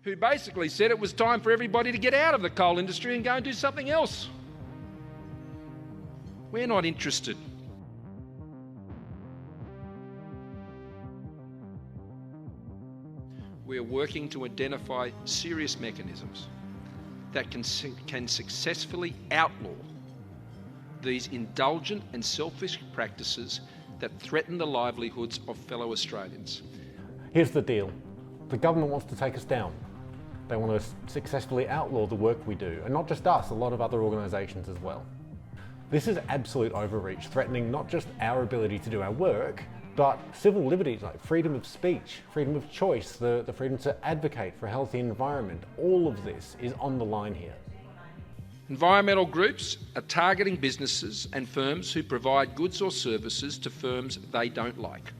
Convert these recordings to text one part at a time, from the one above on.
who basically said it was time for everybody to get out of the coal industry and go and do something else. We're not interested. We are working to identify serious mechanisms that can successfully outlaw these indulgent and selfish practices that threaten the livelihoods of fellow Australians. Here's the deal. The government wants to take us down. They want to successfully outlaw the work we do, and not just us, a lot of other organisations as well. This is absolute overreach, threatening not just our ability to do our work, but civil liberties like freedom of speech, freedom of choice, the freedom to advocate for a healthy environment. All of this is on the line here. Environmental groups are targeting businesses and firms who provide goods or services to firms they don't like.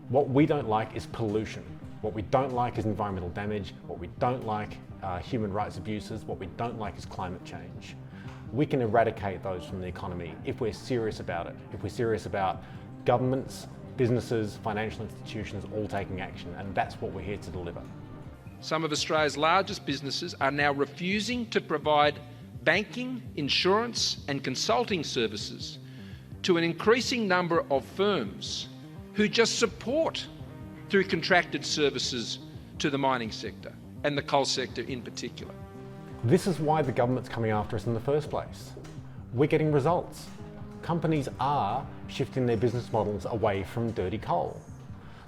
What we don't like is pollution. What we don't like is environmental damage. What we don't like are human rights abuses. What we don't like is climate change. We can eradicate those from the economy if we're serious about it, if we're serious about governments, businesses, financial institutions all taking action, and that's what we're here to deliver. Some of Australia's largest businesses are now refusing to provide banking, insurance and consulting services to an increasing number of firms who just support through contracted services to the mining sector and the coal sector in particular. This is why the government's coming after us in the first place. We're getting results. Companies are shifting their business models away from dirty coal.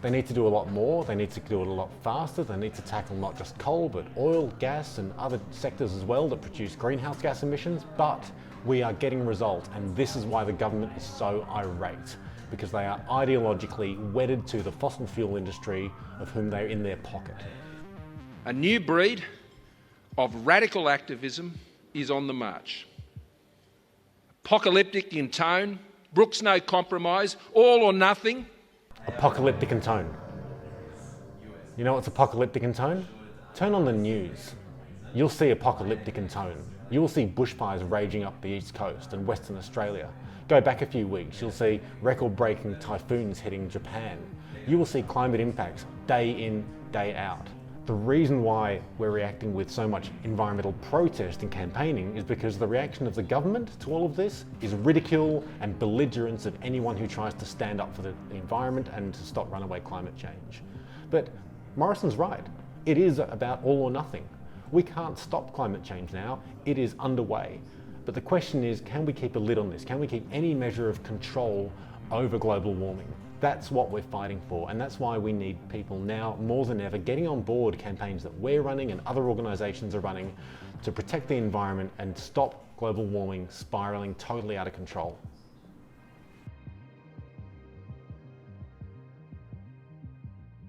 They need to do a lot more, they need to do it a lot faster, they need to tackle not just coal but oil, gas and other sectors as well that produce greenhouse gas emissions, but we are getting results, and this is why the government is so irate, because they are ideologically wedded to the fossil fuel industry of whom they're in their pocket. A new breed of radical activism is on the march. Apocalyptic in tone, brooks no compromise, all or nothing. Apocalyptic in tone. You know what's apocalyptic in tone? Turn on the news. You'll see apocalyptic in tone. You will see bushfires raging up the east coast and Western Australia. Go back a few weeks, you'll see record-breaking typhoons hitting Japan. You will see climate impacts day in, day out. The reason why we're reacting with so much environmental protest and campaigning is because the reaction of the government to all of this is ridicule and belligerence of anyone who tries to stand up for the environment and to stop runaway climate change. But Morrison's right. It is about all or nothing. We can't stop climate change now. It is underway. But the question is, can we keep a lid on this? Can we keep any measure of control over global warming? That's what we're fighting for, and that's why we need people now more than ever getting on board campaigns that we're running and other organisations are running to protect the environment and stop global warming spiralling totally out of control.